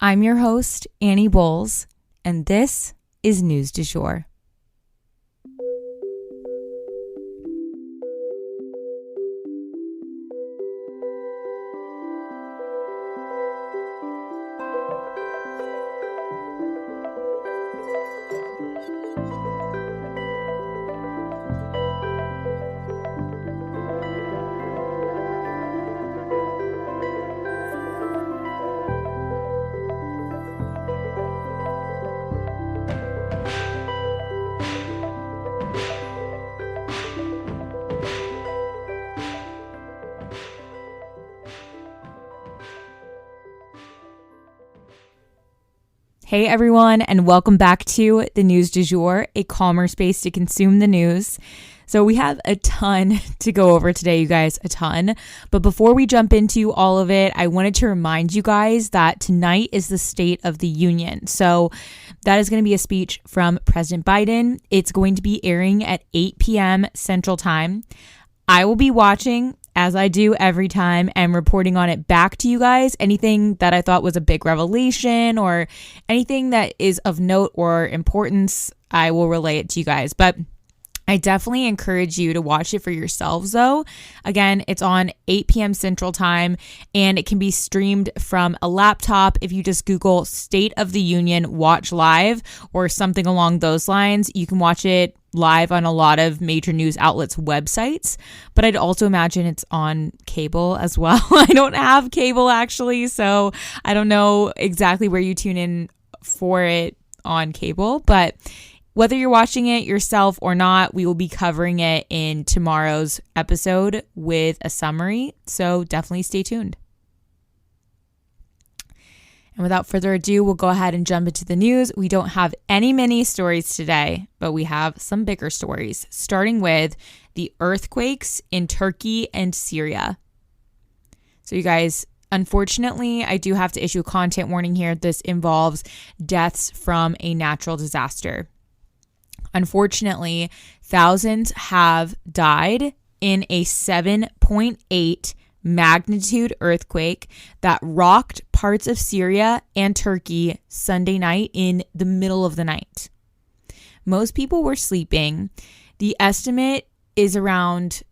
I'm your host, Annie Bowles, and this is News du Jour. Hey everyone, and welcome back to the News du Jour, a calmer space to consume the news. So we have a ton to go over today, you guys, a ton. But before we jump into all of it, I wanted to remind you guys that tonight is the State of the Union. So that is going to be a speech from President Biden. It's going to be airing at 8 p.m. Central Time. I will be watching, as I do every time, and reporting on it back to you guys. Anything that I thought was a big revelation or anything that is of note or importance, I will relay it to you guys. But I definitely encourage you to watch it for yourselves, though. Again, it's on 8 p.m. Central Time, and it can be streamed from a laptop. If you just Google State of the Union Watch Live or something along those lines, you can watch it live on a lot of major news outlets' websites. But I'd also imagine it's on cable as well. I don't have cable, actually, so I don't know exactly where you tune in for it on cable, but whether you're watching it yourself or not, we will be covering it in tomorrow's episode with a summary, so definitely stay tuned. And without further ado, we'll go ahead and jump into the news. We don't have any mini stories today, but we have some bigger stories, starting with the earthquakes in Turkey and Syria. So you guys, unfortunately, I do have to issue a content warning here. This involves deaths from a natural disaster. Unfortunately, thousands have died in a 7.8 magnitude earthquake that rocked parts of Syria and Turkey Sunday night in the middle of the night. Most people were sleeping. The estimate is around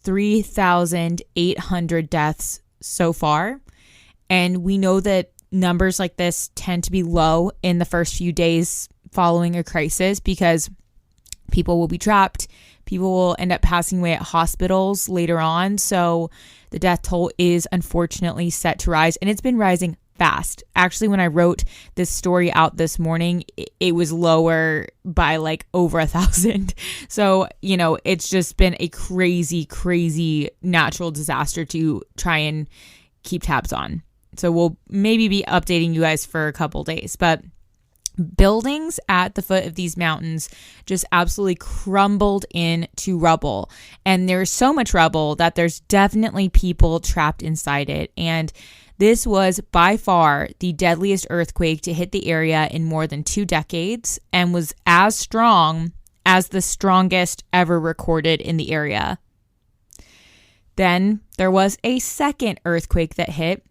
3,800 deaths so far. And we know that numbers like this tend to be low in the first few days following a crisis because people will be trapped. People will end up passing away at hospitals later on. So the death toll is unfortunately set to rise, and it's been rising fast. Actually, when I wrote this story out this morning, it was lower by like over 1,000. So, you know, it's just been a crazy, crazy natural disaster to try and keep tabs on. So we'll maybe be updating you guys for a couple days, but buildings at the foot of these mountains just absolutely crumbled into rubble. And there's so much rubble that there's definitely people trapped inside it. And this was by far the deadliest earthquake to hit the area in more than 2 decades and was as strong as the strongest ever recorded in the area. Then there was a second earthquake that hit,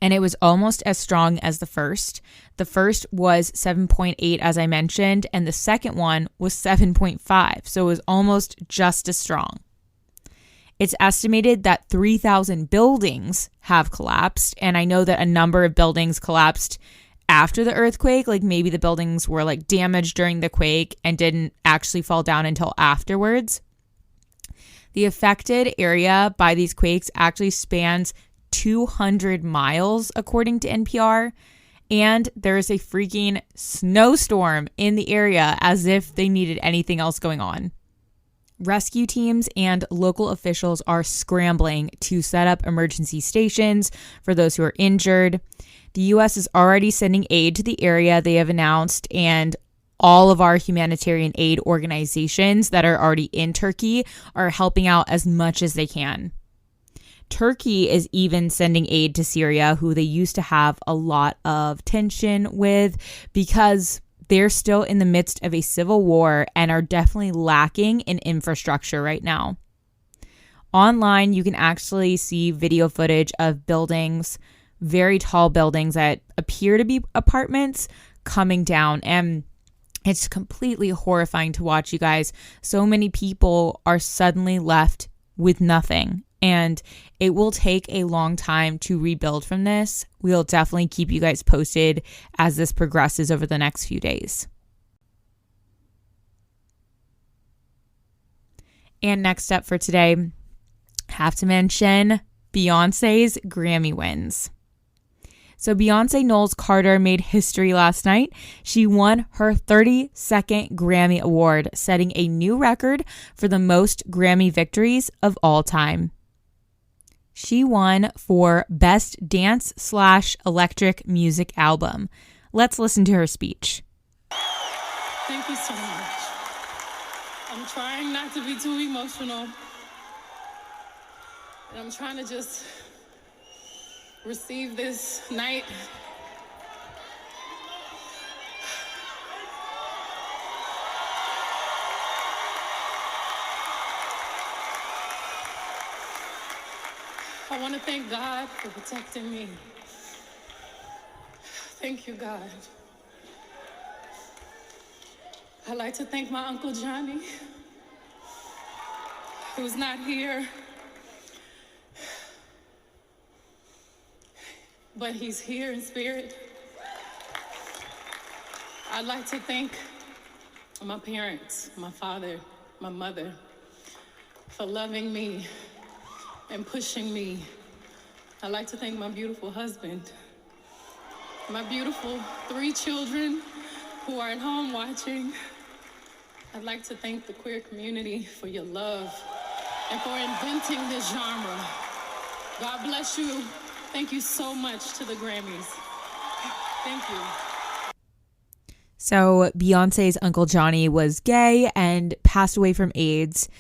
and it was almost as strong as the first. The first was 7.8, as I mentioned, and the second one was 7.5, so it was almost just as strong. It's estimated that 3,000 buildings have collapsed, and I know that a number of buildings collapsed after the earthquake, like maybe the buildings were like damaged during the quake and didn't actually fall down until afterwards. The affected area by these quakes actually spans 200 miles, according to NPR, and there is a freaking snowstorm in the area as if they needed anything else going on. Rescue teams and local officials are scrambling to set up emergency stations for those who are injured. The U.S. is already sending aid to the area, they have announced, and all of our humanitarian aid organizations that are already in Turkey are helping out as much as they can. Turkey is even sending aid to Syria, who they used to have a lot of tension with because they're still in the midst of a civil war and are definitely lacking in infrastructure right now. Online, you can actually see video footage of buildings very tall buildings that appear to be apartments coming down. And it's completely horrifying to watch, you guys. So many people are suddenly left with nothing. And it will take a long time to rebuild from this. We'll definitely keep you guys posted as this progresses over the next few days. And next up for today, have to mention Beyonce's Grammy wins. So Beyonce Knowles Carter made history last night. She won her 32nd Grammy Award, setting a new record for the most Grammy victories of all time. She won for Best Dance/Electric Music Album. Let's listen to her speech. Thank you so much. I'm trying not to be too emotional. And I'm trying to just receive this night. I want to thank God for protecting me. Thank you, God. I'd like to thank my Uncle Johnny, who's not here, but he's here in spirit. I'd like to thank my parents, my father, my mother, for loving me and pushing me. I'd like to thank my beautiful husband, my beautiful 3 children who are at home watching. I'd like to thank the queer community for your love and for inventing this genre. God bless you. Thank you so much to the Grammys. Thank you. So Beyonce's Uncle Johnny was gay and passed away from AIDS.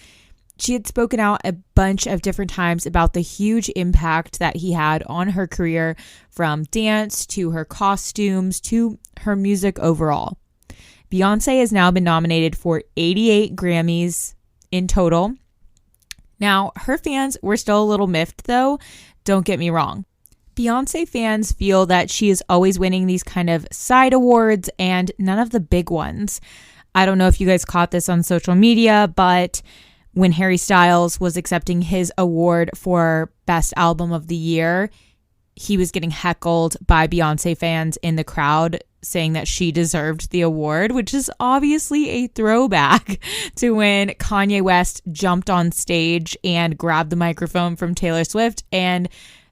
She had spoken out a bunch of different times about the huge impact that he had on her career, from dance to her costumes to her music overall. Beyonce has now been nominated for 88 Grammys in total. Now, her fans were still a little miffed though, don't get me wrong. Beyonce fans feel that she is always winning these kind of side awards and none of the big ones. I don't know if you guys caught this on social media, but when Harry Styles was accepting his award for Best Album of the Year, he was getting heckled by Beyonce fans in the crowd saying that she deserved the award, which is obviously a throwback to when Kanye West jumped on stage and grabbed the microphone from Taylor Swift and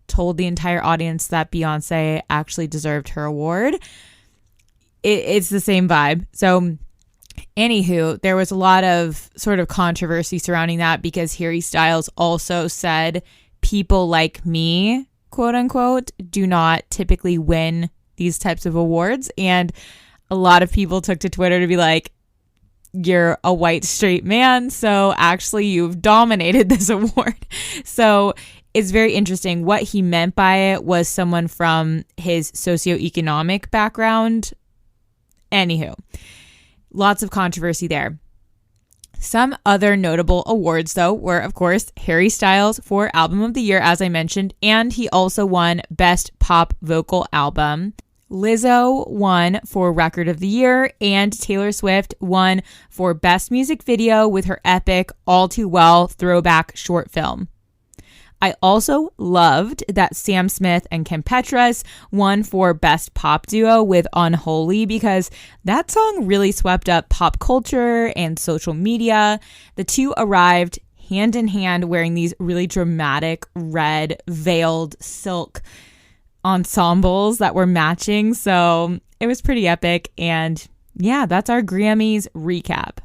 told the entire audience that Beyonce actually deserved her award. It's the same vibe. So anywho, there was a lot of sort of controversy surrounding that because Harry Styles also said people like me, quote unquote, do not typically win these types of awards. And a lot of people took to Twitter to be like, you're a white straight man, so actually you've dominated this award. So it's very interesting. What he meant by it was someone from his socioeconomic background. Anywho, lots of controversy there. Some other notable awards, though, were, of course, Harry Styles for Album of the Year, as I mentioned, and he also won Best Pop Vocal Album. Lizzo won for Record of the Year, and Taylor Swift won for Best Music Video with her epic All Too Well throwback short film. I also loved that Sam Smith and Kim Petras won for Best Pop Duo with Unholy, because that song really swept up pop culture and social media. The two arrived hand in hand wearing these really dramatic red veiled silk ensembles that were matching. So it was pretty epic. And yeah, that's our Grammys recap.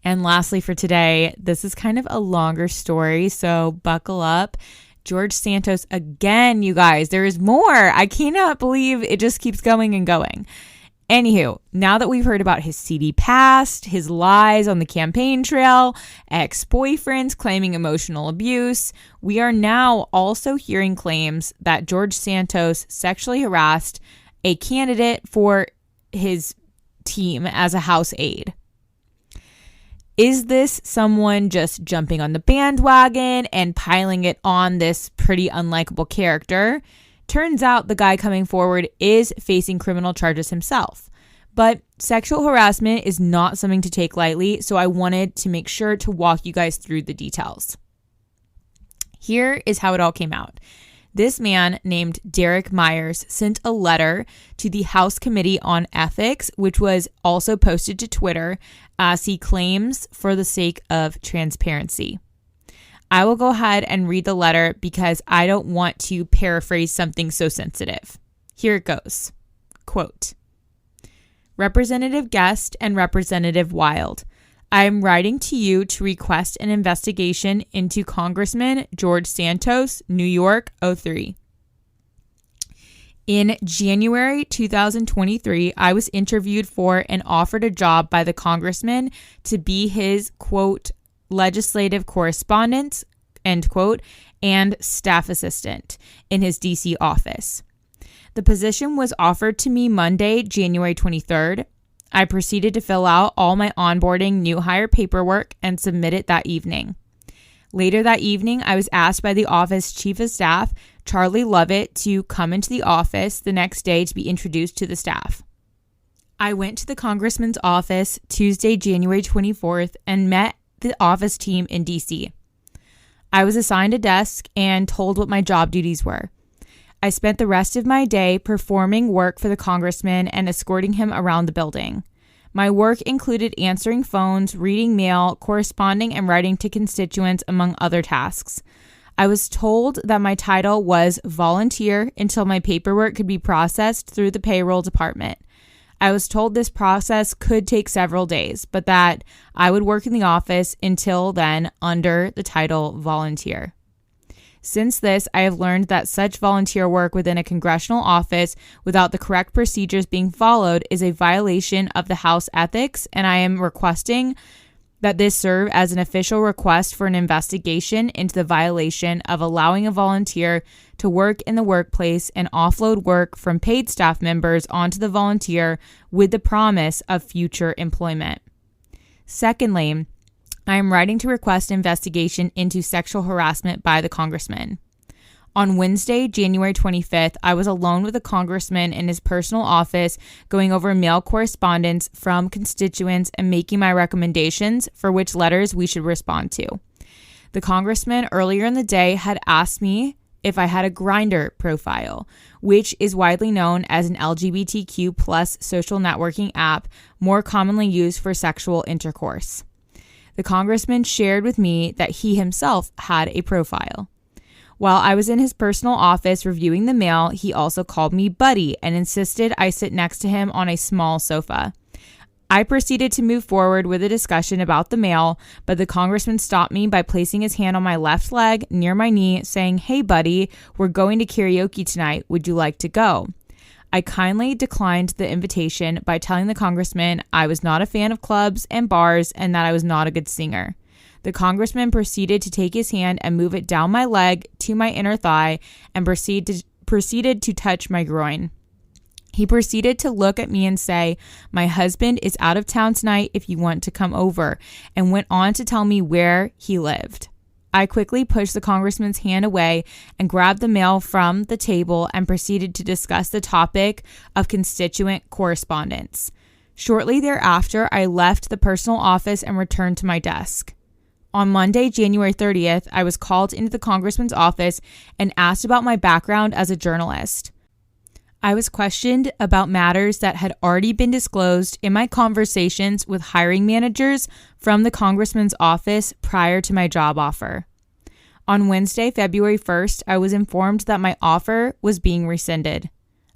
And lastly for today, this is kind of a longer story, so buckle up. George Santos again, you guys. There is more. I cannot believe it just keeps going and going. Anywho, now that we've heard about his seedy past, his lies on the campaign trail, ex-boyfriends claiming emotional abuse, we are now also hearing claims that George Santos sexually harassed a candidate for his team as a house aide. Is this someone just jumping on the bandwagon and piling it on this pretty unlikable character? Turns out the guy coming forward is facing criminal charges himself. But sexual harassment is not something to take lightly, so I wanted to make sure to walk you guys through the details. Here is how it all came out. This man named Derek Myers sent a letter to the House Committee on Ethics, which was also posted to Twitter, as he claims for the sake of transparency. I will go ahead and read the letter because I don't want to paraphrase something so sensitive. Here it goes. Quote, Representative Guest and Representative Wild, I am writing to you to request an investigation into Congressman George Santos, New York, 03. In January 2023, I was interviewed for and offered a job by the congressman to be his, quote, legislative correspondent, end quote, and staff assistant in his DC office. The position was offered to me Monday, January 23rd. I proceeded to fill out all my onboarding new hire paperwork and submit it that evening. Later that evening, I was asked by the office chief of staff, Charlie Lovett, to come into the office the next day to be introduced to the staff. I went to the congressman's office Tuesday, January 24th, and met the office team in DC. I was assigned a desk and told what my job duties were. I spent the rest of my day performing work for the congressman and escorting him around the building. My work included answering phones, reading mail, corresponding, and writing to constituents, among other tasks. I was told that my title was volunteer until my paperwork could be processed through the payroll department. I was told this process could take several days, but that I would work in the office until then under the title volunteer. Since this, I have learned that such volunteer work within a congressional office without the correct procedures being followed is a violation of the House ethics, and I am requesting that this serve as an official request for an investigation into the violation of allowing a volunteer to work in the workplace and offload work from paid staff members onto the volunteer with the promise of future employment. Secondly, I am writing to request an investigation into sexual harassment by the congressman. On Wednesday, January 25th, I was alone with the congressman in his personal office going over mail correspondence from constituents and making my recommendations for which letters we should respond to. The congressman earlier in the day had asked me if I had a Grindr profile, which is widely known as an LGBTQ plus social networking app more commonly used for sexual intercourse. The congressman shared with me that he himself had a profile. While I was in his personal office reviewing the mail, he also called me buddy and insisted I sit next to him on a small sofa. I proceeded to move forward with a discussion about the mail, but the congressman stopped me by placing his hand on my left leg near my knee, saying, "Hey buddy, we're going to karaoke tonight. Would you like to go?" I kindly declined the invitation by telling the congressman I was not a fan of clubs and bars and that I was not a good singer. The congressman proceeded to take his hand and move it down my leg to my inner thigh and proceeded to touch my groin. He proceeded to look at me and say, "My husband is out of town tonight if you want to come over," and went on to tell me where he lived. I quickly pushed the congressman's hand away and grabbed the mail from the table and proceeded to discuss the topic of constituent correspondence. Shortly thereafter, I left the personal office and returned to my desk. On Monday, January 30th, I was called into the congressman's office and asked about my background as a journalist. I was questioned about matters that had already been disclosed in my conversations with hiring managers from the congressman's office prior to my job offer. On Wednesday, February 1st, I was informed that my offer was being rescinded.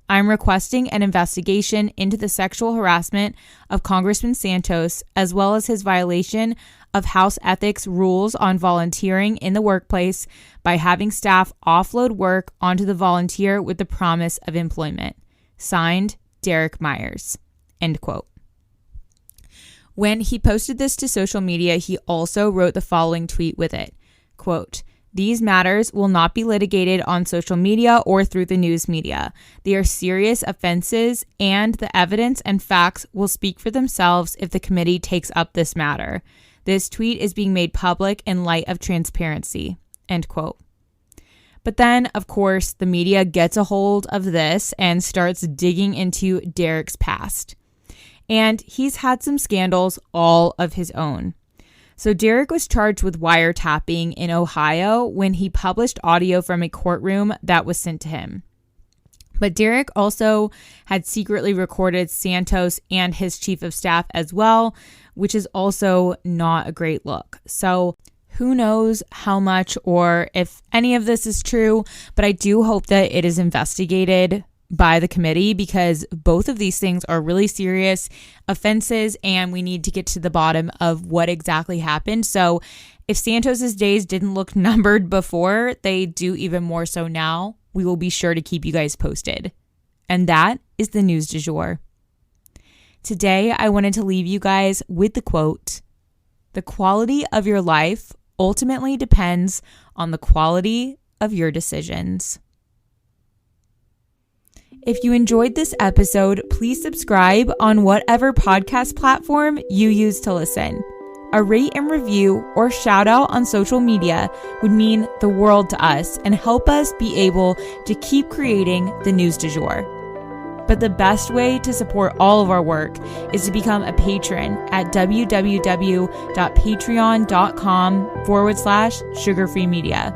I'm requesting an investigation into the sexual harassment of Congressman Santos, as well as his violation of House ethics rules on volunteering in the workplace by having staff offload work onto the volunteer with the promise of employment. Signed, Derek Myers. End quote. When he posted this to social media, he also wrote the following tweet with it. Quote, These matters will not be litigated on social media or through the news media. They are serious offenses, and the evidence and facts will speak for themselves if the committee takes up this matter. This tweet is being made public in light of transparency." End quote. But then, of course, the media gets a hold of this and starts digging into Derek's past. And he's had some scandals all of his own. So Derek was charged with wiretapping in Ohio when he published audio from a courtroom that was sent to him. But Derek also had secretly recorded Santos and his chief of staff as well, which is also not a great look. So who knows how much or if any of this is true, but I do hope that it is investigated by the committee, because both of these things are really serious offenses and we need to get to the bottom of what exactly happened. So if Santos's days didn't look numbered before, they do even more so now. We will be sure to keep you guys posted. And that is the news du jour. Today, I wanted to leave you guys with the quote, "The quality of your life ultimately depends on the quality of your decisions." If you enjoyed this episode, please subscribe on whatever podcast platform you use to listen. A rate and review or shout out on social media would mean the world to us and help us be able to keep creating the news du jour. But the best way to support all of our work is to become a patron at www.patreon.com/sugarfreemedia.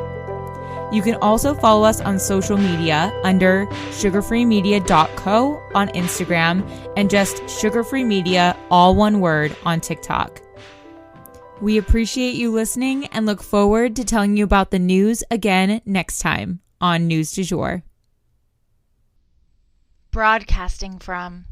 You can also follow us on social media under sugarfreemedia.co on Instagram and just sugarfreemedia, all one word, on TikTok. We appreciate you listening and look forward to telling you about the news again next time on News du Jour. Broadcasting from